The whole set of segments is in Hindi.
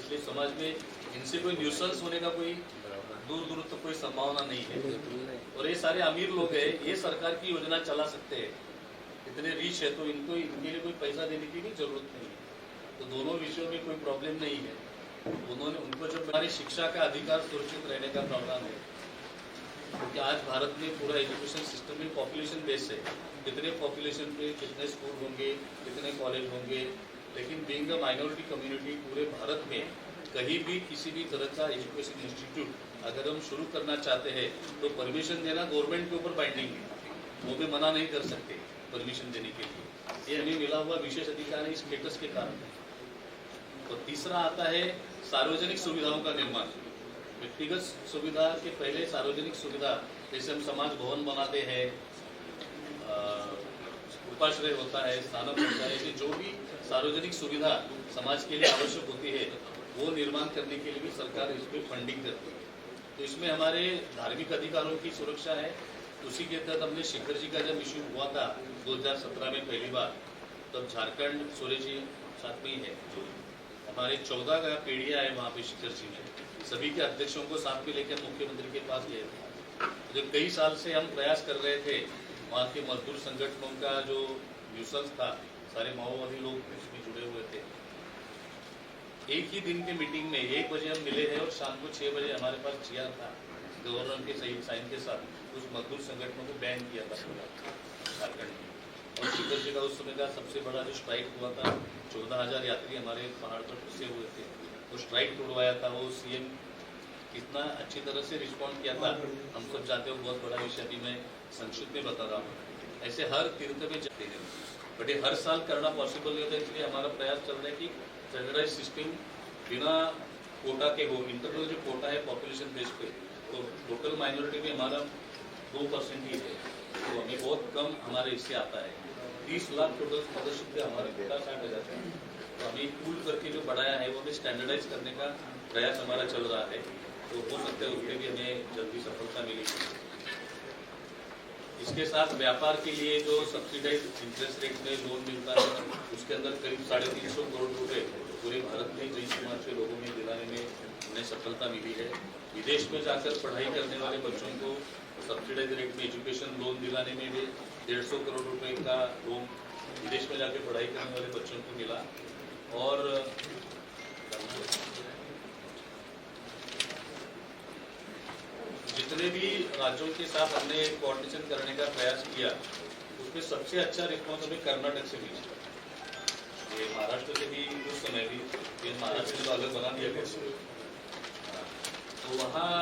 इसलिए समाज में इनसे कोई न्यूसेंस होने का कोई दूर दूर तक कोई संभावना नहीं है। और ये सारे अमीर लोग हैं, ये सरकार की योजना चला सकते हैं, इतने रिच है, तो इनको इनके लिए कोई पैसा देने की भी जरूरत नहीं है। तो दोनों विषयों में कोई प्रॉब्लम नहीं है। उन्होंने उनको जब हमारी शिक्षा का अधिकार सुरक्षित रहने का प्रावधान है, क्योंकि आज भारत में पूरा एजुकेशन सिस्टम में पॉपुलेशन बेस है, कितने पॉपुलेशन पे कितने स्कूल होंगे, कितने कॉलेज होंगे, लेकिन बीइंग अ माइनॉरिटी कम्युनिटी पूरे भारत में कहीं भी किसी भी तरह का एजुकेशन इंस्टीट्यूट अगर हम शुरू करना चाहते हैं तो परमिशन देना गवर्नमेंट के ऊपर बाइंडिंग है, वो भी मना नहीं कर सकते परमिशन देने के लिए। ये हमें मिला हुआ विशेष अधिकार है स्टेटस के कारण। तो तीसरा आता है सार्वजनिक सुविधाओं का निर्माण। व्यक्तिगत सुविधा के पहले सार्वजनिक सुविधा, जैसे हम समाज भवन बनाते हैं, उपाश्रय होता है, स्नातक होता है, कि जो भी सार्वजनिक सुविधा समाज के लिए आवश्यक होती है वो निर्माण करने के लिए भी सरकार इस पर फंडिंग करती है। तो इसमें हमारे धार्मिक अधिकारों की सुरक्षा है। उसी के तहत हमने शिखर जी का जब इश्यू हुआ था 2017 में पहली बार, तब झारखंड सूर्य जी साथ में ही है, हमारे 14 का पीढ़िया है वहाँ पे शिखर जी में, सभी के अध्यक्षों को साथ में लेकर मुख्यमंत्री के पास गए थे। जब कई साल से हम प्रयास कर रहे थे, वहाँ के मजदूर संगठनों का जो न्यूसेंस था, सारे माओवादी लोग इसमें जुड़े हुए थे। एक ही दिन के मीटिंग में 1 बजे हम मिले हैं और शाम को 6 बजे हमारे पास GR था गवर्नर के सही साइन के साथ, उस मजदूर संगठनों को बैन किया था झारखंड में। और शिखर जी का उस समय का सबसे बड़ा जो स्ट्राइक हुआ था, 14,000 यात्री हमारे पहाड़ पर फंसे हुए थे, वो स्ट्राइक तोड़वाया था। वो CM कितना अच्छी तरह से रिस्पॉन्ड किया था, हम सब जानते हो, बहुत बड़ा विषय अभी मैं संक्षिप्त में बता रहा हूँ। ऐसे हर तीर्थ में जाते हैं, बट ये हर साल करना पॉसिबल नहीं होता, इसलिए हमारा प्रयास चल रहा है कि स्टैंडर्डाइज सिस्टम बिना कोटा के हो। इंटरनल जो कोटा है पॉपुलेशन बेस पे, तो टोटल माइनॉरिटी में हमारा 2% ही है, तो हमें बहुत कम हमारे इससे आता है। 30 लाख टोटल स्कॉलरशिप पे हमारे कोटा 60,000 है, तो हमें पूल करके जो बढ़ाया है वो हमें स्टैंडर्डाइज करने का प्रयास हमारा चल रहा है। तो हो सकता है उसमें भी हमें जल्दी सफलता मिलेगी। इसके साथ व्यापार के लिए जो सब्सिडाइज इंटरेस्ट रेट में लोन मिलता है, उसके अंदर करीब 350 करोड़ रुपए पूरे भारत में जैन समाज के लोगों में दिलाने में उन्हें सफलता मिली है। विदेश में जाकर पढ़ाई करने वाले बच्चों को सब्सिडाइज रेट में एजुकेशन लोन दिलाने में भी 150 करोड़ रुपए का लोन विदेश में जाकर पढ़ाई करने वाले बच्चों को मिला। और जितने भी राज्यों के साथ हमने कोऑर्डिनेशन करने का प्रयास किया, उसमें सबसे अच्छा रिस्पॉन्स हमें कर्नाटक से मिला। ये महाराष्ट्र से भी उस समय भी, ये महाराष्ट्र को अलग बना दिया गया, तो वहाँ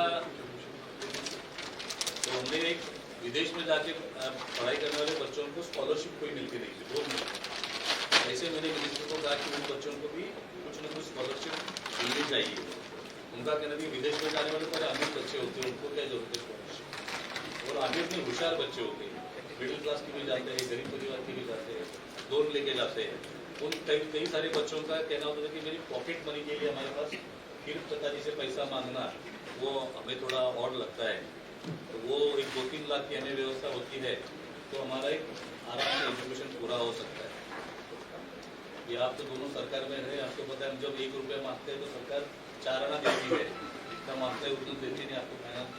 तो हमने एक विदेश में जाके पढ़ाई करने वाले बच्चों को स्कॉलरशिप कोई मिलती नहीं थी, बहुत मिलती। ऐसे मैंने मिनिस्टर को कहा कि उन बच्चों को भी कुछ न कुछ स्कॉलरशिप मिलनी चाहिए। उनका कहना कि विदेश में जाने वाले सारे अमीर बच्चे होते हैं, उनको क्या जरूरत है स्कॉलरशिप, और आगे इतने होशियार बच्चे होते हैं, मिडिल क्लास के भी जाते हैं, गरीब परिवार के भी जाते हैं, लोन लेके जाते हैं। उन कई सारे बच्चों का कहना होता था कि मेरी पॉकेट मनी के लिए हमारे पास फिर पता जी से पैसा मांगना वो हमें थोड़ा और लगता है, तो वो एक 2-3 लाख की हमें व्यवस्था होती है तो हमारा एक आराम से एजुकेशन पूरा हो सकता है। ये आप तो दोनों सरकार में रहे, आपको पता है, हम जब 1 रुपया मांगते हैं तो सरकार 4 आना देती है, जितना मांगते हैं उतना देती नहीं, आपको फाइनेंस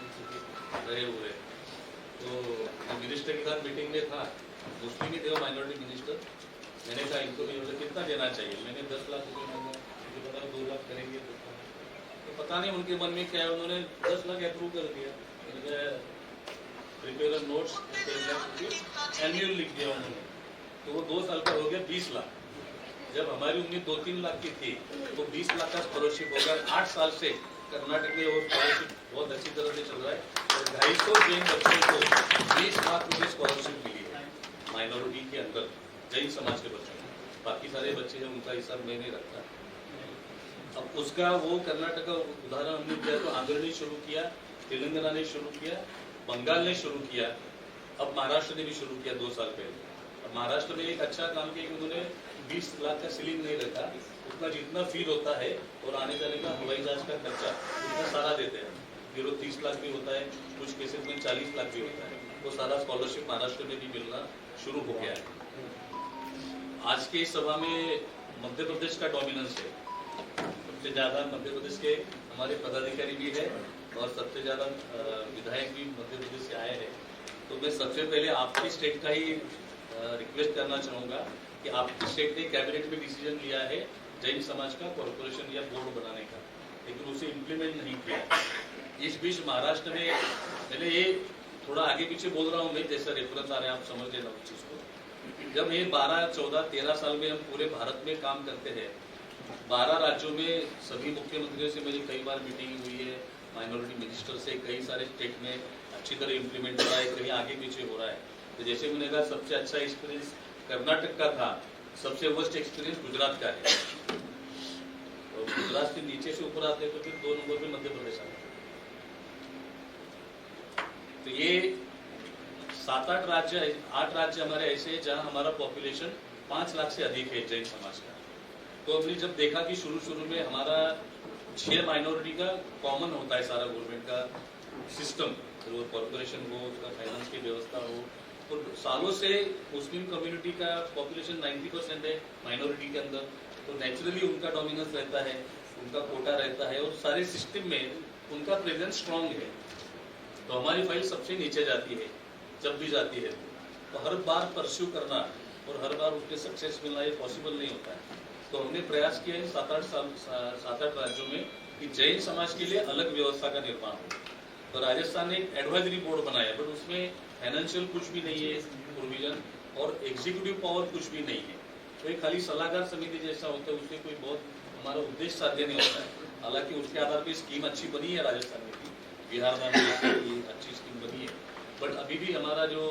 रहे हुए। तो मिनिस्टर के साथ मीटिंग में था, मुस्लिम ही थे माइनॉरिटी मिनिस्टर, मैंने कहा इनको नहीं कितना देना चाहिए, मैंने 10 लाख रुपये मांगा, मुझे पता है 2 लाख करेंगे, तो पता नहीं उनके मन में क्या है, उन्होंने 10 लाख अप्रूव कर दिया। प्रिपेयर नोट्स एनुअल लिख दिया उन्होंने, तो वो 2 साल का हो गया 20 लाख। जब हमारी उम्मीद 2-3 लाख की थी तो 20 लाख का स्कॉलरशिप होगा। 8 साल से कर्नाटक में वो स्कॉलरशिप बहुत अच्छी तरह से चल रहा है और 250 जैन बच्चों को 20 लाख रुपये स्कॉलरशिप मिली है माइनॉरिटी के अंदर, जैन समाज के बच्चों को। बाकी सारे बच्चे हैं उनका हिसाब मैं नहीं रखता। अब उसका वो कर्नाटक का उदाहरण हमने दिया, तो आंध्र ने शुरू किया, तेलंगाना ने शुरू किया, बंगाल ने शुरू किया, अब महाराष्ट्र ने भी शुरू किया 2 साल पहले। अब महाराष्ट्र ने एक अच्छा काम किया कि उन्होंने 20 लाख का सीलिंग नहीं रखा, उतना जितना फील होता है और आने जाने का हवाई जहाज का खर्चा उतना सारा देते हैं। फिर वो 30 लाख भी होता है, कुछ केसेस में 40 लाख भी होता है, वो सारा स्कॉलरशिप महाराष्ट्र में भी मिलना शुरू हो गया है। आज के इस सभा में मध्य प्रदेश का डोमिनेंस है, सबसे ज़्यादा मध्य प्रदेश के हमारे पदाधिकारी भी है और सबसे ज़्यादा विधायक भी मध्य प्रदेश से आए हैं। तो मैं सबसे पहले आपकी स्टेट का ही रिक्वेस्ट करना चाहूँगा कि आपकी स्टेट ने कैबिनेट में डिसीजन लिया है जैन समाज का कॉरपोरेशन या बोर्ड बनाने का, लेकिन उसे इम्प्लीमेंट नहीं किया। इस बीच महाराष्ट्र में, मैंने ये थोड़ा आगे पीछे बोल रहा हूँ मैं, जैसा रेफरेंस आ रहा है आप समझ लेना उस चीज़ को। जब ये 12, 14, 13 साल में हम पूरे भारत में काम करते हैं, 12 राज्यों में सभी मुख्यमंत्रियों से मेरी कई बार मीटिंग हुई है, माइनॉरिटी मिनिस्टर से, कई सारे स्टेट में अच्छी तरह इम्प्लीमेंट हो रहा है, कहीं आगे पीछे हो रहा है। तो जैसे मैंने कहा सबसे अच्छा एक्सपीरियंस कर्नाटक का था, सबसे वर्स्ट एक्सपीरियंस गुजरात का है, और गुजरात से नीचे से ऊपर आते हैं तो फिर 2 नंबर पे मध्य प्रदेश आता है। तो ये 7-8 राज्य, 8 राज्य हमारे ऐसे हैं जहां हमारा पॉपुलेशन 5 लाख से अधिक है जैन समाज का। तो हमने जब देखा कि शुरू में हमारा 6 माइनॉरिटी का कॉमन होता है सारा गवर्नमेंट का सिस्टम, तो कॉर्पोरेशन हो, उसका फाइनेंस की व्यवस्था हो, तो सालों से मुस्लिम कम्युनिटी का पॉपुलेशन 90% है माइनॉरिटी के अंदर, तो नेचुरली उनका डोमिनेंस रहता है, उनका कोटा रहता है और सारे सिस्टम में उनका प्रेजेंस स्ट्रांग है। तो हमारी फाइल सबसे नीचे जाती है, जब भी जाती है तो हर बार परस्यू करना और हर बार उसके सक्सेस मिलना ये पॉसिबल नहीं होता है। तो हमने प्रयास किया है 7-8 राज्यों में कि जैन समाज के लिए अलग व्यवस्था का निर्माण हो। तो राजस्थान ने एक एडवाइजरी बोर्ड बनाया, बट उसमें फाइनेंशियल कुछ भी नहीं है प्रोविजन और एग्जीक्यूटिव पावर कुछ भी नहीं है। तो ये खाली सलाहकार समिति जैसा होता है, उससे कोई बहुत हमारा उद्देश्य साध्य नहीं होता है। हालांकि उसके आधार पर स्कीम अच्छी बनी है राजस्थान में भी, बिहार में भी अच्छी स्कीम बनी है, बट अभी भी हमारा जो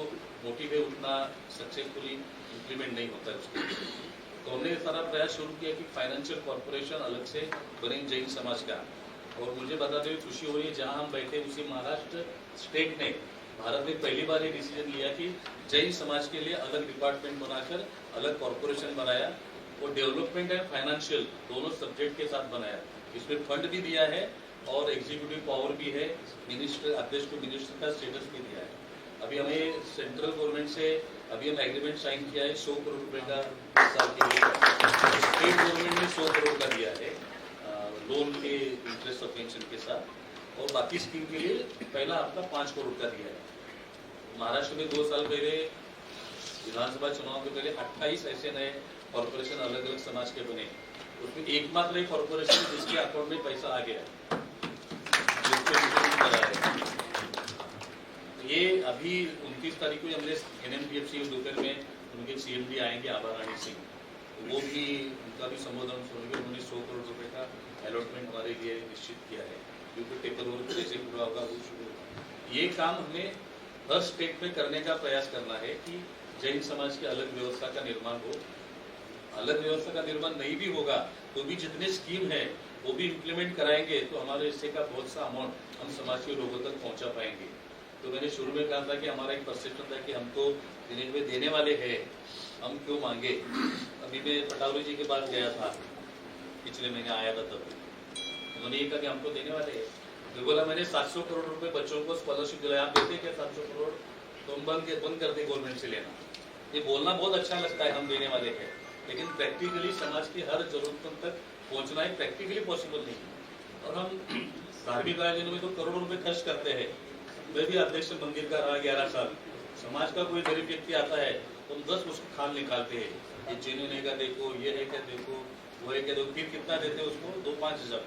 मोटिव है उतना सक्सेसफुली इम्प्लीमेंट नहीं होता है उसके। तो हमने सारा प्रयास शुरू किया कि फाइनेंशियल कॉर्पोरेशन अलग से बने जैन समाज का। और मुझे बताते हुए खुशी हो रही है, जहां हम बैठे उसी महाराष्ट्र स्टेट ने भारत में पहली बार ये डिसीजन लिया कि जैन समाज के लिए अलग डिपार्टमेंट बनाकर अलग कॉर्पोरेशन बनाया और डेवलपमेंट एंड फाइनेंशियल दोनों सब्जेक्ट के साथ बनाया। इसमें फंड भी दिया है और एग्जीक्यूटिव पावर भी है, मिनिस्टर, अध्यक्ष को मिनिस्टर का स्टेटस भी दिया है। अभी हमें सेंट्रल गवर्नमेंट से अभी हम एग्रीमेंट साइन किया है 100 करोड़ रुपए का साल के लिए। स्टेट गवर्नमेंट ने 100 करोड़ का दिया है लोन के इंटरेस्ट ऑफ पेंशन के साथ, और बाकी स्कीम के लिए पहला हफ्ता 5 करोड़ का दिया है। महाराष्ट्र में 2 साल पहले विधानसभा चुनाव के पहले 28 ऐसे नए कॉर्पोरेशन अलग अलग समाज के बने, उसमें एकमात्र एक कॉर्पोरेशन जिसके अकाउंट में पैसा आ गया, ये अभी 29 तारीख को हमने NMDFC दोपहर में उनके CMD आएंगे आभा रानी सिंह, वो भी उनका भी संबोधन सुनेंगे। उन्होंने 100 करोड़ रुपए का अलॉटमेंट हमारे लिए निश्चित किया है, क्योंकि पेपर वर्क जैसे पूरा होगा वो शुरू होगा। ये काम हमें हर स्टेट में करने का प्रयास करना है कि जैन समाज की अलग व्यवस्था का निर्माण हो। अलग व्यवस्था का निर्माण नहीं भी होगा तो भी जितने स्कीम है वो भी इम्प्लीमेंट कराएंगे तो हमारे हिस्से का बहुत सा अमाउंट हम समाज के लोगों तक पहुंचा पाएंगे। तो मैंने शुरू में कहा था कि हमारा एक परसेप्शन था कि हम तो दिनेश भाई देने वाले हैं, हम क्यों मांगे। अभी मैं पटावरी जी के पास गया था, पिछले महीने आया था, तब उन्होंने ये कहा कि हमको देने वाले हैं। तो बोला मैंने 700 करोड़ रुपए बच्चों को स्कॉलरशिप दिलाया, आप देते क्या 700 करोड़? तो हम बंद कर दे गवर्नमेंट से लेना। ये बोलना बहुत अच्छा लगता है हम देने वाले हैं, लेकिन प्रैक्टिकली समाज की हर जरूरतों तक पहुंचना है प्रैक्टिकली पॉसिबल नहीं है। और हम धार्मिक आयोजनों में तो करोड़ों रुपए खर्च करते हैं। मैं भी अध्यक्ष मंदिर का रहा 11 साल। समाज का कोई गरीब व्यक्ति आता है तो हम 10 उसको खाल निकालते हैं, ये चीनी का देखो, ये है क्या देखो, वो है क्या देखो, फिर कितना देते हैं उसको 2-5 हजार।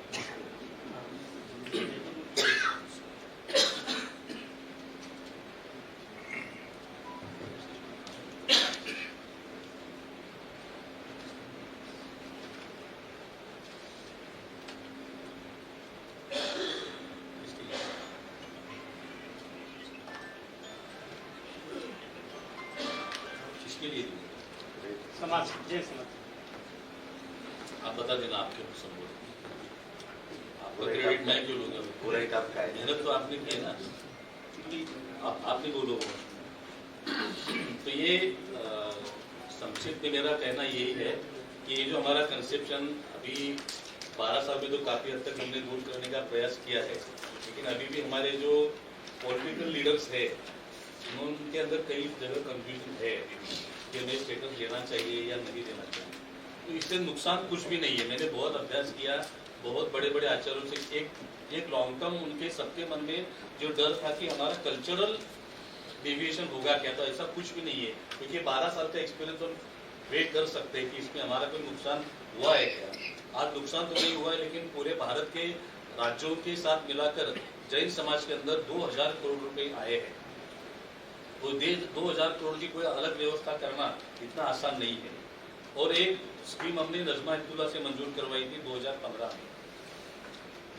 समाज जय समाज आप बता देना आपके संबोधन, आपका क्रेडिट मैं क्यों लूंगा? पूरा एक आपका है, मेहनत तो आपने की है ना, आप नहीं बोलो। तो ये संक्षिप्त में मेरा कहना यही है कि ये जो हमारा कंसेप्शन अभी 12 साल में तो काफी हद तक हमने दूर करने का प्रयास किया है, लेकिन अभी भी हमारे जो पॉलिटिकल लीडर्स है उनके अंदर कई जगह कंफ्यूजन है कि हमें स्टेटस देना चाहिए या नहीं देना चाहिए। तो इससे नुकसान कुछ भी नहीं है। मैंने बहुत अभ्यास किया बहुत बड़े बड़े आचार्यों से एक लॉन्ग टर्म उनके सबके मन में जो डर था कि हमारा कल्चरल डेविएशन होगा क्या, तो ऐसा कुछ भी नहीं है, क्योंकि 12 साल का एक्सपीरियंस हम वेट कर सकते हैं कि इसमें हमारा कोई नुकसान हुआ है क्या। आज नुकसान तो नहीं हुआ है, लेकिन पूरे भारत के राज्यों के साथ मिलाकर जैन समाज के अंदर 2000 करोड़ रुपए आए हैं। वो 2000 करोड़ की कोई अलग व्यवस्था करना इतना आसान नहीं है। और एक स्कीम हमने नजमा हिप्तुल्लाह से मंजूर करवाई थी 2015 में,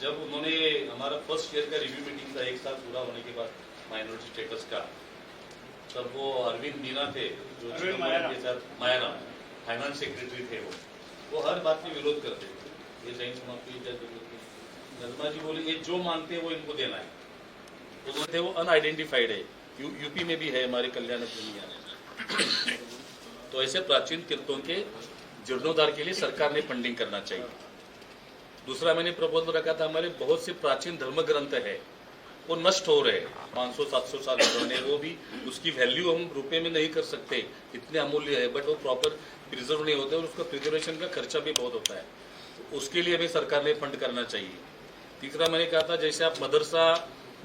जब उन्होंने हमारा फर्स्ट ईयर का रिव्यू मीटिंग था 1 साल पूरा होने के बाद माइनॉरिटी स्टेटस का, तब वो अरविंद मीना थे जो के साथ मायरा फाइनेंस सेक्रेटरी थे, वो हर बात में विरोध करते थे, ये जैन समाज की क्या जरूरत है। नजमा जी बोले ये जो मानते हैं वो इनको देना है, तो वो अनआइडेंटिफाइड है, यूपी में भी है हमारे कल्याण दुनिया में। तो ऐसे प्राचीन तीर्थों के जीर्णोद्धार के लिए सरकार ने फंडिंग करना चाहिए। दूसरा मैंने प्रपोजल रखा था, हमारे बहुत से प्राचीन धर्म ग्रंथ है वो नष्ट हो रहे हैं, 500-700 साल पुराने, वो भी उसकी वैल्यू हम रुपए में नहीं कर सकते, इतने अमूल्य है, बट वो प्रॉपर प्रिजर्व नहीं होते और उसका प्रिजर्वेशन का खर्चा भी बहुत होता है, तो उसके लिए भी सरकार ने फंड करना चाहिए। तीसरा मैंने कहा था, जैसे आप मदरसा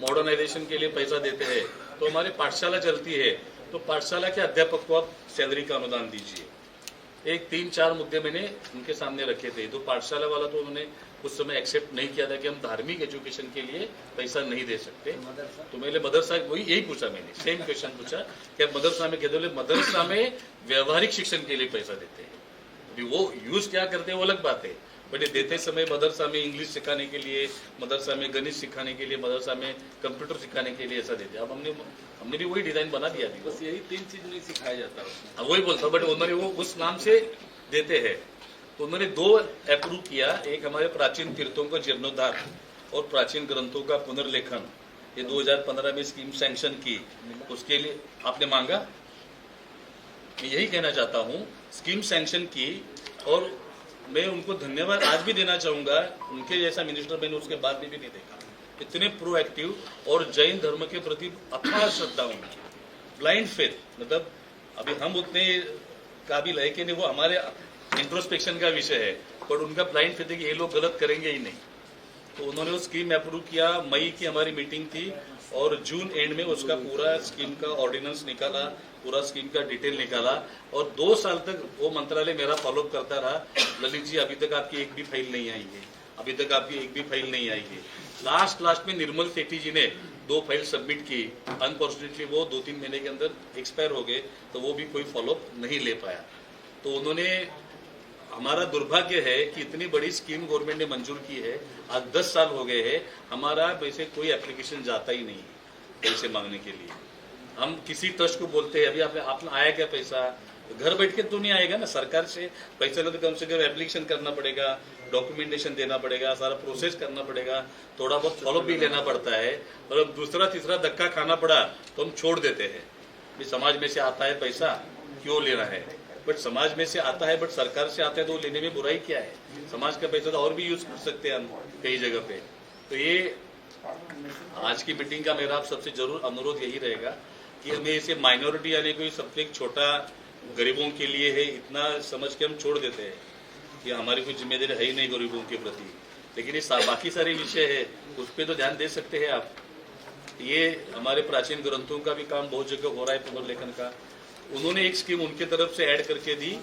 मॉडर्नाइजेशन के लिए पैसा देते हैं, तो हमारी पाठशाला चलती है, तो पाठशाला के अध्यापक को आप सैलरी का अनुदान दीजिए। एक 3-4 मुद्दे मैंने उनके सामने रखे थे, तो पाठशाला वाला तो उन्होंने उस समय एक्सेप्ट नहीं किया था कि हम धार्मिक एजुकेशन के लिए पैसा नहीं दे सकते। तो मैंने मदरसा वही यही पूछा, मैंने सेम क्वेश्चन पूछा कि आप मदरसा में कहते, मदरसा में व्यवहारिक शिक्षण के लिए पैसा देते हैं, अभी वो यूज क्या करते हैं वो अलग बात है, बट ये देते समय मदरसा में इंग्लिश सिखाने के लिए, मदरसा में गणित सिखाने के लिए, मदरसा में कंप्यूटर सिखाने के लिए ऐसा देते। अब हमने भी वही डिजाइन बना दिया थी, बस यही 3 चीज नहीं सिखाया जाता है, वही बोलता, बट उन्होंने वो उस नाम से देते हैं। तो उन्होंने 2 अप्रूव किया, एक हमारे प्राचीन तीर्थों का जीर्णोद्धार और प्राचीन ग्रंथों का पुनर्लेखन, ये 2015 में स्कीम सैंक्शन की, उसके लिए आपने मांगा। मैं यही कहना चाहता हूँ, स्कीम सैंक्शन की, और मैं उनको धन्यवाद आज भी देना चाहूंगा, उनके जैसा मिनिस्टर मैंने उसके बाद में भी नहीं देखा, इतने प्रोएक्टिव और जैन धर्म के प्रति अथाह श्रद्धा उनकी, ब्लाइंड फेथ, मतलब अभी हम उतने काबिल है कि नहीं, वो हमारे इंट्रोस्पेक्शन का विषय है, पर उनका ब्लाइंड फेथ है कि ये लोग गलत करेंगे ही नहीं। तो उन्होंने वो स्कीम अप्रूव किया, मई की हमारी मीटिंग थी और जून एंड में उसका पूरा स्कीम का ऑर्डिनेंस निकाला, पूरा स्कीम का डिटेल निकाला, और 2 साल तक वो मंत्रालय मेरा फॉलोअप करता रहा, ललित जी अभी तक आपकी एक भी फाइल नहीं आई है, अभी तक आपकी एक भी फाइल नहीं आई है। लास्ट में निर्मल सेठी जी ने 2 फाइल सबमिट की, अनफॉर्चुनेटली वो 2-3 महीने के अंदर एक्सपायर हो गए, तो वो भी कोई फॉलोअप नहीं ले पाया। तो उन्होंने, हमारा दुर्भाग्य है कि इतनी बड़ी स्कीम गवर्नमेंट ने मंजूर की है, आज 10 साल हो गए हैं, हमारा वैसे कोई एप्लीकेशन जाता ही नहीं पैसे मांगने के लिए। हम किसी ट्रस्ट को बोलते हैं, अभी आपने आया क्या पैसा, घर बैठ के तो नहीं आएगा ना, सरकार से पैसा लो तो कम से कम एप्लीकेशन करना पड़ेगा, डॉक्यूमेंटेशन देना पड़ेगा, सारा प्रोसेस करना पड़ेगा, थोड़ा बहुत फॉलोअप भी लेना पड़ता है, और अब दूसरा तीसरा धक्का खाना पड़ा तो हम छोड़ देते हैं, भी समाज में से आता है पैसा क्यों लेना है, बट समाज में से आता है, बट सरकार से आता है तो लेने में बुराई क्या है, समाज का पैसा तो और भी यूज कर सकते हैं हम कई जगह पे। तो ये आज की मीटिंग का मेरा आप सबसे जरूर अनुरोध यही रहेगा कि हमें इसे माइनॉरिटी यानी कोई सबसे एक छोटा गरीबों के लिए है इतना समझ के हम छोड़ देते हैं कि हमारी कोई जिम्मेदारी है ही नहीं गरीबों के प्रति, लेकिन ये बाकी सारे विषय है उस पर तो ध्यान दे सकते हैं आप। ये हमारे प्राचीन ग्रंथों का भी काम बहुत जगह हो रहा है पुनर्लेखन का, उन्होंने एक स्कीम उनके तरफ से ऐड करके दी,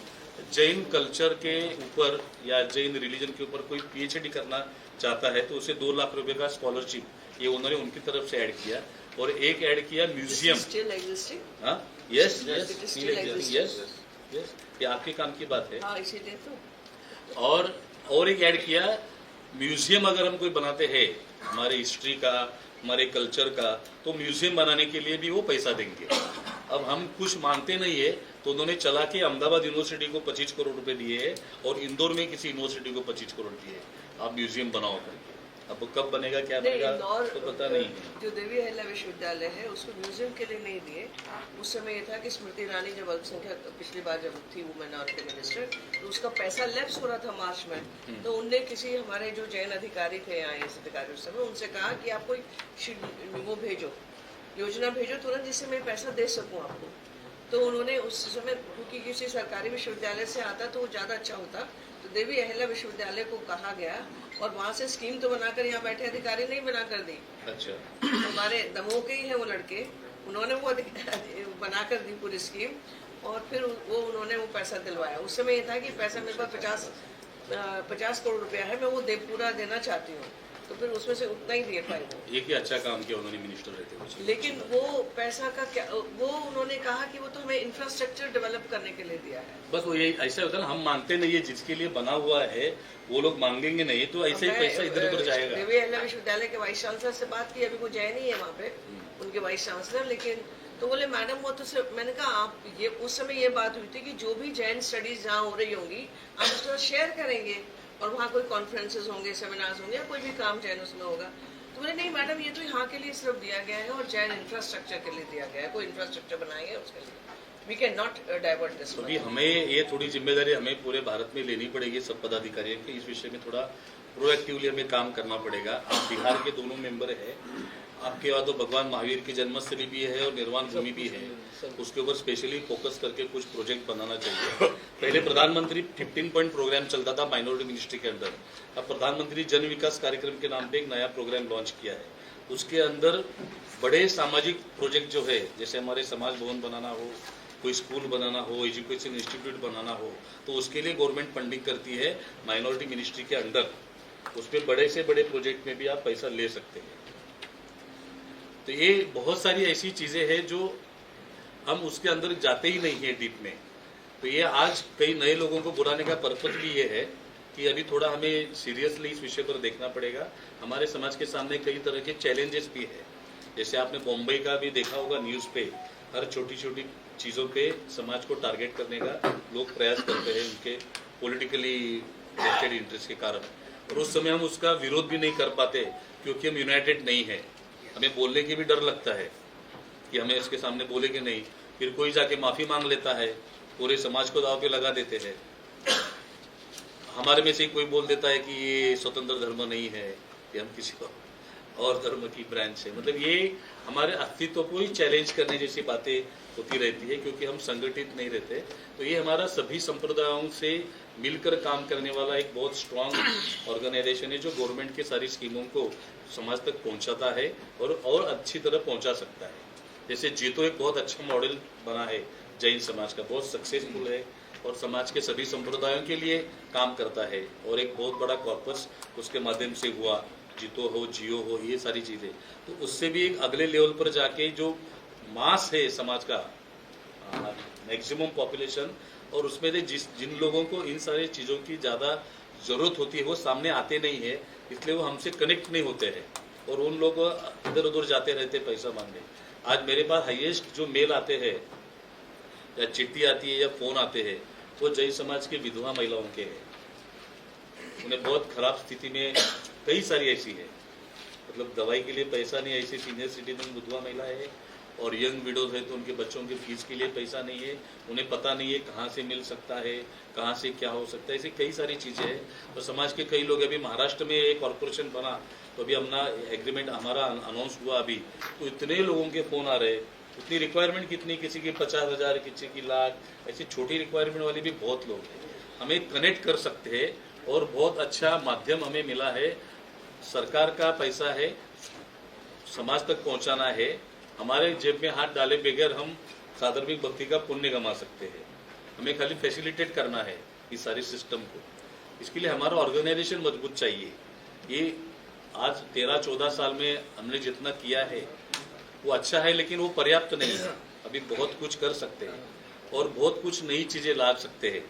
जैन कल्चर के ऊपर या जैन रिलीजन के ऊपर कोई पीएचडी करना चाहता है तो उसे 2 लाख रुपए का स्कॉलरशिप, ये उन्होंने उनकी तरफ से ऐड किया, और एक ऐड किया म्यूजियम। हाँ, यस, ये आपके काम की बात है। इसीलिए तो। और एक ऐड किया, म्यूजियम अगर हम कोई बनाते हैं हमारे हिस्ट्री का, हमारे कल्चर का, तो म्यूजियम बनाने के लिए भी वो पैसा देंगे। अब हम कुछ मानते नहीं है, तो उन्होंने चला के अहमदाबाद यूनिवर्सिटी को 25 करोड़ रुपए दिए है, और इंदौर में किसी यूनिवर्सिटी को 25 करोड़ दिए, आप म्यूजियम बनाओ करके। अब वो कब बनेगा क्या बनेगा तो पता नहीं है। जो देवी अहिल्या विश्वविद्यालय है उसको म्यूजियम के लिए नहीं दिए, उस समय ये था कि स्मृति ईरानी जब अल्पसंख्यक पिछली बार जब थी वुमेन और मिनिस्टर, तो उसका पैसा लैप्स हो रहा था मार्च में, तो उनने किसी हमारे जो जैन अधिकारी थे IAS अधिकारी उस समय, उनसे कहा कि आप कोई वो भेजो, योजना भेजो तुरंत जिससे मैं पैसा दे सकूं आपको। तो उन्होंने उस समय, क्योंकि किसी सरकारी विश्वविद्यालय से आता तो वो ज़्यादा अच्छा होता, तो देवी अहिल्या विश्वविद्यालय को कहा गया और वहाँ से स्कीम तो बनाकर यहाँ बैठे अधिकारी नहीं बना कर दी। अच्छा, हमारे दमोह के ही हैं वो लड़के, उन्होंने वो बना कर दी पूरी स्कीम और फिर वो उन्होंने वो पैसा दिलवाया। उस समय ये था कि पैसा मेरे पास 50 करोड़ रुपया है, मैं वो पूरा देना चाहती हूँ, तो फिर उसमें से उतना ही दे पाए वो। ये क्या अच्छा काम किया उन्होंने, मिनिस्टर रहते हुए। लेकिन वो पैसा का क्या, वो उन्होंने कहा कि वो तो हमें इंफ्रास्ट्रक्चर डेवलप करने के लिए दिया है। बस वो यही ऐसा होता है ना, हम मांगते नहीं है, जिसके लिए बना हुआ है वो लोग मांगेंगे नहीं, तो ऐसे ही पैसा इधर उधर जाएगा। देवी अहिल्या विश्वविद्यालय के वाइस चांसलर से बात की, अभी वो जय नहीं है वहाँ पे, उनके वाइस चांसलर, लेकिन तो बोले मैडम वो तो सिर्फ, मैंने कहा आप ये, उस समय ये बात हुई थी कि जो भी जैन स्टडीज जहाँ हो रही होंगी आप उसके साथ शेयर करेंगे और वहाँ कोई कॉन्फ्रेंसेस होंगे, सेमिनार्स होंगे या कोई भी काम जैन उसमें होगा। तो बोले नहीं मैडम ये तो यहाँ के लिए सिर्फ दिया गया है और जैन इंफ्रास्ट्रक्चर के लिए दिया गया है, कोई इंफ्रास्ट्रक्चर बनाएंगे उसके लिए, we can not divert this. अभी हमें ये थोड़ी जिम्मेदारी हमें पूरे भारत में लेनी पड़ेगी, सब पदाधिकारियों की, इस विषय में थोड़ा प्रोएक्टिवली हमें काम करना पड़ेगा। आप बिहार के दोनों मेंबर है, आपके बाद तो भगवान महावीर की जन्मस्थली भी है और निर्वाण भूमि भी है, उसके ऊपर स्पेशली फोकस करके कुछ प्रोजेक्ट बनाना चाहिए। पहले प्रधानमंत्री 15 पॉइंट प्रोग्राम चलता था माइनॉरिटी मिनिस्ट्री के अंदर, अब प्रधानमंत्री जन विकास कार्यक्रम के नाम पे एक नया प्रोग्राम लॉन्च किया है। उसके अंदर बड़े सामाजिक प्रोजेक्ट जो है, जैसे हमारे समाज भवन बनाना हो, कोई स्कूल बनाना हो, एजुकेशन इंस्टीट्यूट बनाना हो, तो उसके लिए गवर्नमेंट फंडिंग करती है माइनॉरिटी मिनिस्ट्री के अंदर। उसमें बड़े से बड़े प्रोजेक्ट में भी आप पैसा ले सकते हैं। तो ये बहुत सारी ऐसी चीजें हैं जो हम उसके अंदर जाते ही नहीं है डीप में। तो ये आज कई नए लोगों को बुलाने का पर्पज भी ये है कि अभी थोड़ा हमें सीरियसली इस विषय पर देखना पड़ेगा। हमारे समाज के सामने कई तरह के चैलेंजेस भी है, जैसे आपने बॉम्बे का भी देखा होगा न्यूज पे, हर छोटी छोटी चीजों पे समाज को टारगेट करने का लोग प्रयास करते हैं उनके पॉलिटिकली वेस्टेड इंटरेस्ट के कारण, और उस समय हम उसका विरोध भी नहीं कर पाते क्योंकि हम यूनाइटेड नहीं है। हमें बोलने की भी डर लगता है कि हमें इसके सामने बोलेंगे नहीं, फिर कोई जाके माफी मांग लेता है, पूरे समाज को दाव पे लगा देते हैं। हमारे में से कोई बोल देता है कि ये स्वतंत्र धर्म नहीं है, ये हम किसी और धर्म की ब्रांच है। मतलब ये हमारे अस्तित्व को ही चैलेंज करने जैसी बातें होती रहती है क्योंकि हम संगठित नहीं रहते। तो ये हमारा सभी संप्रदायों से मिलकर काम करने वाला एक बहुत स्ट्रांग ऑर्गेनाइजेशन है जो गवर्नमेंट के सारी स्कीमों को समाज तक पहुंचाता है और अच्छी तरह पहुंचा सकता है। जैसे जीतो एक बहुत अच्छा मॉडल बना है जैन समाज का, बहुत सक्सेसफुल है और समाज के सभी संप्रदायों के लिए काम करता है और एक बहुत बड़ा कॉर्पस उसके माध्यम से हुआ, जीतो हो, जियो हो, ये सारी चीजें। तो उससे भी एक अगले लेवल पर जाके जो मास है समाज का, मैक्सिमम पॉपुलेशन, और उसमें से जिन लोगों को इन सारी चीजों की ज्यादा जरूरत होती है वो सामने आते नहीं है, इसलिए वो हमसे कनेक्ट नहीं होते हैं और उन लोग इधर उधर जाते रहते पैसा मांगने। आज मेरे पास हाईएस्ट जो मेल आते हैं या चिट्ठी आती है या फोन आते हैं वो जैन समाज के विधवा महिलाओं के हैं। उन्हें बहुत खराब स्थिति में, कई सारी ऐसी है, मतलब दवाई के लिए पैसा नहीं, ऐसी सीनियर सिटीजन विधवा महिला है और यंग विडोज है तो उनके बच्चों की फीस के लिए पैसा नहीं है, उन्हें पता नहीं है कहाँ से मिल सकता है, कहाँ से क्या हो सकता है, ऐसी कई सारी चीजें हैं। और समाज के कई लोग, अभी महाराष्ट्र में एक कॉर्पोरेशन बना तो अभी अपना एग्रीमेंट हमारा अनाउंस हुआ अभी, तो इतने लोगों के फोन आ रहे, उतनी रिक्वायरमेंट कितनी, किसी की 50,000, किसी की लाख, ऐसी छोटी रिक्वायरमेंट वाली भी बहुत लोग हैं। हमें कनेक्ट कर सकते हैं और बहुत अच्छा माध्यम हमें मिला है। सरकार का पैसा है, समाज तक पहुंचाना है, हमारे जेब में हाथ डाले बगैर हम साधर्मिक भक्ति का पुण्य कमा सकते हैं। हमें खाली फैसिलिटेट करना है इस सारे सिस्टम को। इसके लिए हमारा ऑर्गेनाइजेशन मजबूत चाहिए। ये आज 13-14 साल में हमने जितना किया है वो अच्छा है, लेकिन वो पर्याप्त नहीं है। अभी बहुत कुछ कर सकते हैं और बहुत कुछ नई चीजें ला सकते हैं।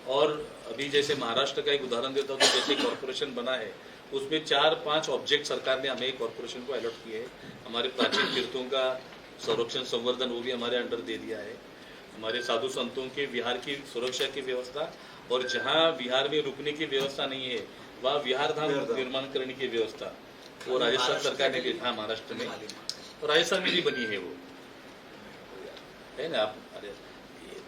और अभी जैसे महाराष्ट्र का एक उदाहरण देता हूँ, तो जैसे कॉर्पोरेशन बना है उसमें 4-5 ऑब्जेक्ट सरकार ने हमें कॉर्पोरेशन को अलॉट किए हैं। हमारे प्राचीन तीर्थों का संरक्षण संवर्धन वो भी हमारे अंडर दे दिया है। हमारे साधु संतों के विहार की सुरक्षा की व्यवस्था, और जहाँ विहार में रुकने की व्यवस्था नहीं है वहाँ विहार धाम निर्माण करने की व्यवस्था वो राजस्थान सरकार ने भी, हाँ महाराष्ट्र में और राजस्थान में भी बनी है वो, है ना। आप अरे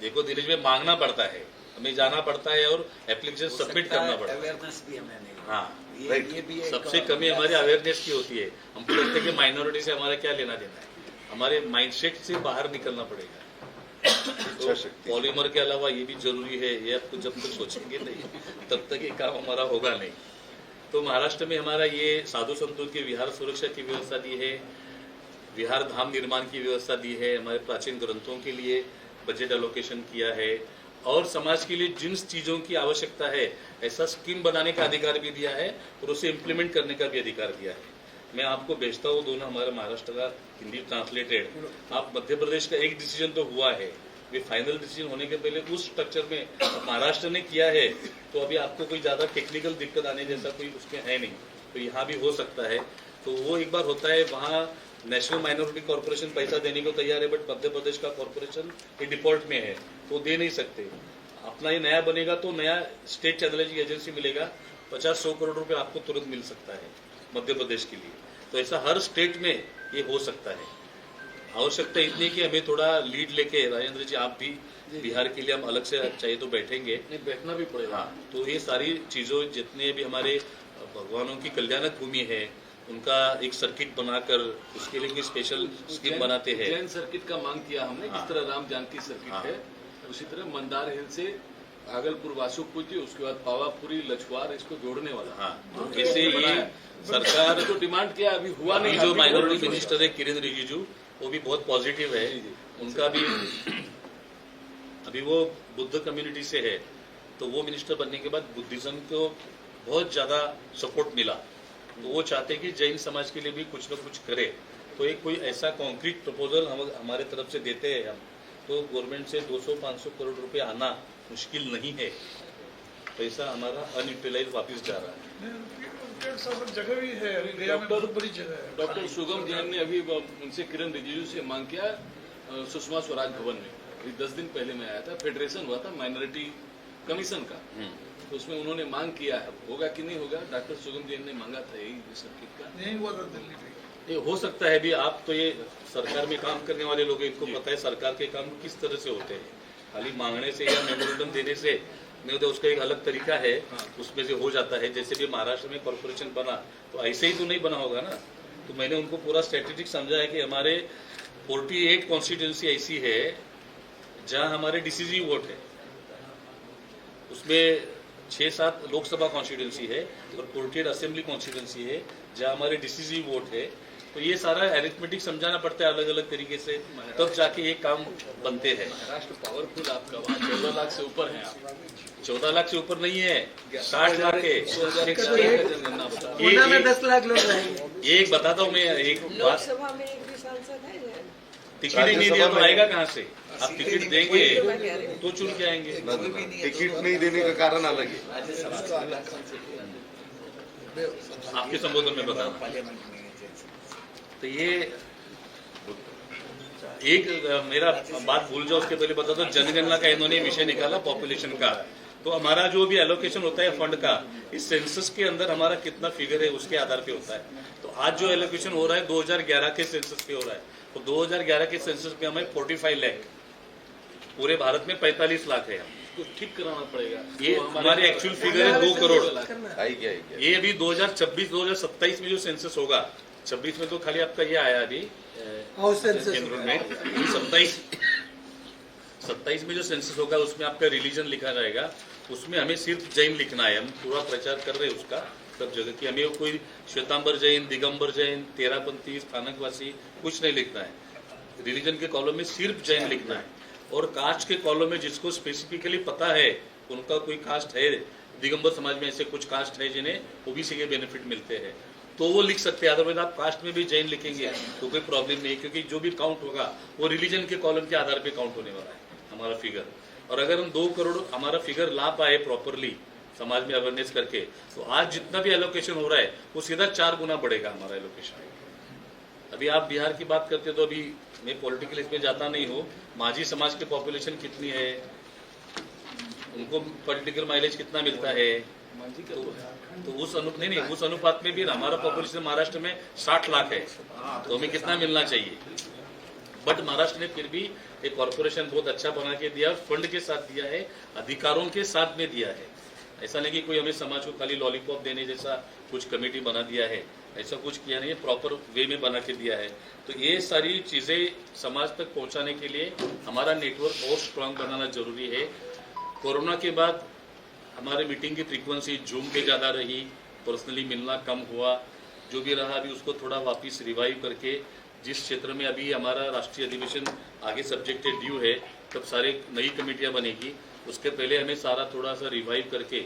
देखो दिनेश में मांगना पड़ता है, हमें जाना पड़ता है और एप्लीकेशन सबमिट करना पड़ता है। अवेयरनेस भी हमें नहीं, हाँ ये भी सबसे कमी हमारी अवेयरनेस की होती है। हमको लगता है कि माइनॉरिटी से हमारा क्या लेना देना है, हमारे माइंडसेट से बाहर निकलना पड़ेगा। तो पॉलीमर के अलावा ये भी जरूरी है, ये आपको जब तक सोचेंगे नहीं तब तक ये काम हमारा होगा नहीं। तो महाराष्ट्र में हमारा ये साधु संतों के विहार सुरक्षा की व्यवस्था दी है, विहार धाम निर्माण की व्यवस्था दी है, हमारे प्राचीन ग्रंथों के लिए बजट एलोकेशन किया है और समाज के लिए जिन चीजों की आवश्यकता है ऐसा स्कीम बनाने का अधिकार भी दिया है और उसे इम्प्लीमेंट करने का भी अधिकार दिया है। मैं आपको भेजता हूँ दोनों हमारा महाराष्ट्र का हिंदी ट्रांसलेटेड। आप मध्य प्रदेश का एक डिसीजन तो हुआ है, वे फाइनल डिसीजन होने के पहले उस स्ट्रक्चर में महाराष्ट्र ने किया है, तो अभी आपको कोई ज्यादा टेक्निकल दिक्कत आने जैसा कोई उसमें है नहीं, तो यहाँ भी हो सकता है। तो वो एक बार होता है, वहाँ नेशनल माइनॉरिटी कॉर्पोरेशन पैसा देने को तैयार है, बट मध्य प्रदेश का कॉर्पोरेशन ये डिफॉल्ट में है, तो दे नहीं सकते। अपना ये नया बनेगा तो नया स्टेट चैनलिंग एजेंसी मिलेगा, 50-100 करोड़ रुपए आपको तुरंत मिल सकता है मध्य प्रदेश के लिए। तो ऐसा हर स्टेट में ये हो सकता है। आवश्यकता इतनी कि हमें थोड़ा लीड लेके, राजेंद्र जी आप भी बिहार के लिए हम अलग से चाहिए तो बैठेंगे, नहीं बैठना भी पड़ेगा। हाँ, तो ये सारी चीजों जितने भी हमारे भगवानों की कल्याणक भूमि है उनका एक सर्किट बनाकर उसके लिए कोई स्पेशल स्कीम बनाते हैं। जैन सर्किट का मांग किया हमने, जिस तरह राम जानकी सर्किट है उसी तरह मंदार हिल से भागलपुर वासुपुर, उसके बाद पावापुरी लछवार, इसको जोड़ने वाला। हाँ, तो ऐसे ही सरकार तो डिमांड किया, अभी हुआ नहीं। जो माइनॉरिटी मिनिस्टर है किरेन रिजिजू, वो भी बहुत पॉजिटिव है। उनका भी अभी वो बुद्ध कम्युनिटी से है, तो वो मिनिस्टर बनने के बाद बुद्धिज्म को बहुत ज्यादा सपोर्ट मिला, तो वो चाहते हैं कि जैन समाज के लिए भी कुछ न कुछ करे। तो एक कोई ऐसा कॉन्क्रीट प्रपोजल हम हमारे तरफ से देते हैं हम, तो गवर्नमेंट से 200-500 करोड़ रुपए आना मुश्किल नहीं है। पैसा हमारा अनयूटिलाइज वापस जा रहा है। जगह भी है, गया में बहुत बड़ी जगह है। डॉक्टर सुगम जैन ने अभी उनसे किरण रिजिजू से मांग किया सुषमा स्वराज भवन में, 10 दिन पहले मैं आया था, फेडरेशन हुआ था माइनॉरिटी कमीशन का, तो उसमें उन्होंने मांग किया है। होगा कि नहीं होगा, डॉक्टर सुगम जैन ने मांगा था यही सर्किट का, नहीं हुआ था दिल्ली में। ये हो सकता है भी। आप तो ये सरकार में काम करने वाले लोग हैं, इनको पता है सरकार के काम किस तरह से होते हैं। खाली मांगने से या मेमोरेंडम देने से नहीं होता, उसका एक अलग तरीका है, उसमें से हो जाता है। जैसे भी महाराष्ट्र में कॉर्पोरेशन बना तो ऐसे ही तो नहीं बना होगा ना। तो मैंने उनको पूरा स्ट्रेटेजिक समझा है कि हमारे 48 कॉन्स्टिट्यूंसी ऐसी है जहां हमारे डिसीजिव वोट है, उसमें 6-7 लोकसभा कॉन्स्टिट्यूंसी है और 48 असेंबली कॉन्स्टिट्यूंसी है जहां हमारे डिसीजिव वोट है। तो ये सारा एरिथमेटिक समझाना पड़ता है अलग अलग तरीके से, तब जाके ये काम बनते हैं। महाराष्ट्र पावरफुल आपका, वहाँ 14 लाख से ऊपर है आप। 14 लाख से ऊपर नहीं है, 60 लाख है। जनगणना बता। पूना में 10 लाख लोग रहेंगे। एक बताता हूँ मैं, एक बात, लोकसभा में एक भी सांसद है जैन? टिकट ही नहीं दिया तो आएगा कहाँ से? आप टिकट देंगे तो चुन के आएंगे। टिकट नहीं देने का कारण अलग है। आपके संबोधन में बताना। तो ये एक मेरा बात भूल जाओ उसके पहले बता दो, जनगणना का इन्होंने विषय निकाला पॉपुलेशन का, तो हमारा जो भी एलोकेशन होता है फंड का, इस सेंसस के अंदर हमारा कितना फिगर है उसके आधार पे होता है। तो आज जो एलोकेशन हो रहा है 2011 के सेंसस पे हो रहा है, तो 2011 के सेंसस में हमें 45 लाख, पूरे भारत में 45 लाख है। तो ठीक कराना पड़ेगा। ये हमारे एक्चुअल फिगर है 2 करोड़। आई क्या ये अभी 2026-2027 में जो सेंसस होगा, 26 में तो खाली आपका ये आया अभी एनरोलमेंट, 27 में जो सेंसस होगा उसमें आपका रिलीजन लिखा जाएगा। उसमें हमें सिर्फ जैन लिखना है, हम पूरा प्रचार कर रहे हैं उसका सब जगह कि हमें कोई श्वेतांबर जैन, दिगंबर जैन, तेरापंथी, स्थानकवासी कुछ नहीं लिखना है। रिलीजन के कॉलम में सिर्फ जैन लिखना है, और कास्ट के कॉलम में जिसको स्पेसिफिकली पता है उनका कोई कास्ट है, दिगंबर समाज में ऐसे कुछ कास्ट है जिन्हें ओबीसी के बेनिफिट मिलते हैं, तो वो लिख सकते हैं। अदरवाइज आप कास्ट में भी जैन लिखेंगे तो कोई प्रॉब्लम नहीं, क्योंकि जो भी काउंट होगा वो रिलीजन के कॉलम के आधार पे काउंट होने वाला है हमारा फिगर। और अगर हम 2 करोड़ हमारा फिगर ला पाए प्रॉपरली समाज में अवेयरनेस करके, तो आज जितना भी एलोकेशन हो रहा है वो सीधा 4 गुना बढ़ेगा हमारा एलोकेशन। अभी आप बिहार की बात करते तो अभी मैं पॉलिटिकल इसमें जाता नहीं हूँ, माझी समाज की पॉपुलेशन कितनी है, उनको पॉलिटिकल माइलेज कितना मिलता है, तो उस उस अनुपात में भी हमारा पॉपुलेशन महाराष्ट्र में 60 लाख है, तो हमें कितना मिलना चाहिए। बट महाराष्ट्र ने फिर भी एक कॉर्पोरेशन बहुत अच्छा बना के दिया, फंड के साथ दिया है, अधिकारों के साथ में दिया है। ऐसा नहीं कि कोई हमें समाज को खाली लॉलीपॉप देने जैसा कुछ कमेटी बना दिया है, ऐसा कुछ किया नहीं है, प्रॉपर वे में बना के दिया है। तो ये सारी चीजें समाज तक पहुंचाने के लिए हमारा नेटवर्क और स्ट्रांग बनाना जरूरी है। कोरोना के बाद हमारे मीटिंग की फ्रीक्वेंसी जूम पे ज्यादा रही, पर्सनली मिलना कम हुआ, जो भी रहा अभी उसको थोड़ा वापस रिवाइव करके, जिस क्षेत्र में अभी हमारा राष्ट्रीय अधिवेशन आगे सब्जेक्टेड ड्यू है, तब सारे नई कमेटियां बनेगी, उसके पहले हमें सारा थोड़ा सा रिवाइव करके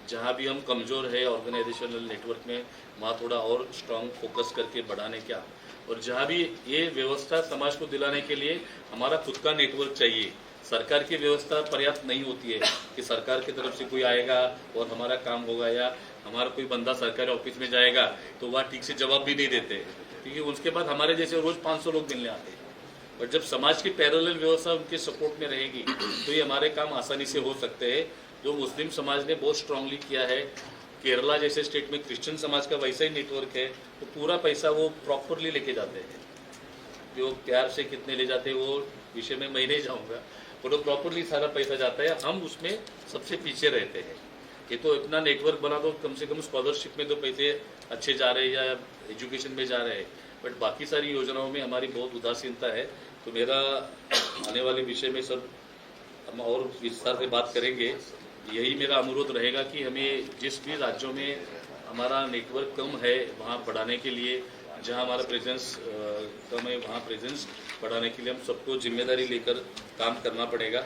जहां भी हम कमज़ोर है ऑर्गेनाइजेशनल नेटवर्क में, वहाँ थोड़ा और स्ट्रांग फोकस करके बढ़ाने का, और जहाँ भी ये व्यवस्था समाज को दिलाने के लिए हमारा खुद का नेटवर्क चाहिए। सरकार की व्यवस्था पर्याप्त नहीं होती है कि सरकार की तरफ से कोई आएगा और हमारा काम होगा, या हमारा कोई बंदा सरकारी ऑफिस में जाएगा तो वह ठीक से जवाब भी नहीं देते, क्योंकि उसके बाद हमारे जैसे रोज 500 लोग मिलने आते हैं। और जब समाज की पैरेलल व्यवस्था उनके सपोर्ट में रहेगी तो ये हमारे काम आसानी से हो सकते हैं, जो मुस्लिम समाज ने बहुत स्ट्रांगली किया है। केरला जैसे स्टेट में क्रिश्चियन समाज का वैसा ही नेटवर्क है, तो पूरा पैसा वो प्रॉपरली लेके जाते हैं। जो प्यार से कितने ले जाते हैं वो विषय में मैं नहीं जाऊँगा, और वो प्रॉपरली सारा पैसा जाता है, हम उसमें सबसे पीछे रहते हैं। ये तो इतना नेटवर्क बना तो कम से कम स्कॉलरशिप में तो पैसे अच्छे जा रहे हैं या एजुकेशन में जा रहे हैं, बट बाकी सारी योजनाओं में हमारी बहुत उदासीनता है। तो मेरा आने वाले विषय में सब हम और विस्तार से बात करेंगे। यही मेरा अनुरोध रहेगा कि हमें जिस भी राज्यों में हमारा नेटवर्क कम है वहाँ बढ़ाने के लिए, जहाँ हमारा प्रेजेंस कम है वहाँ प्रेजेंस बढ़ाने के लिए हम सबको जिम्मेदारी लेकर काम करना पड़ेगा।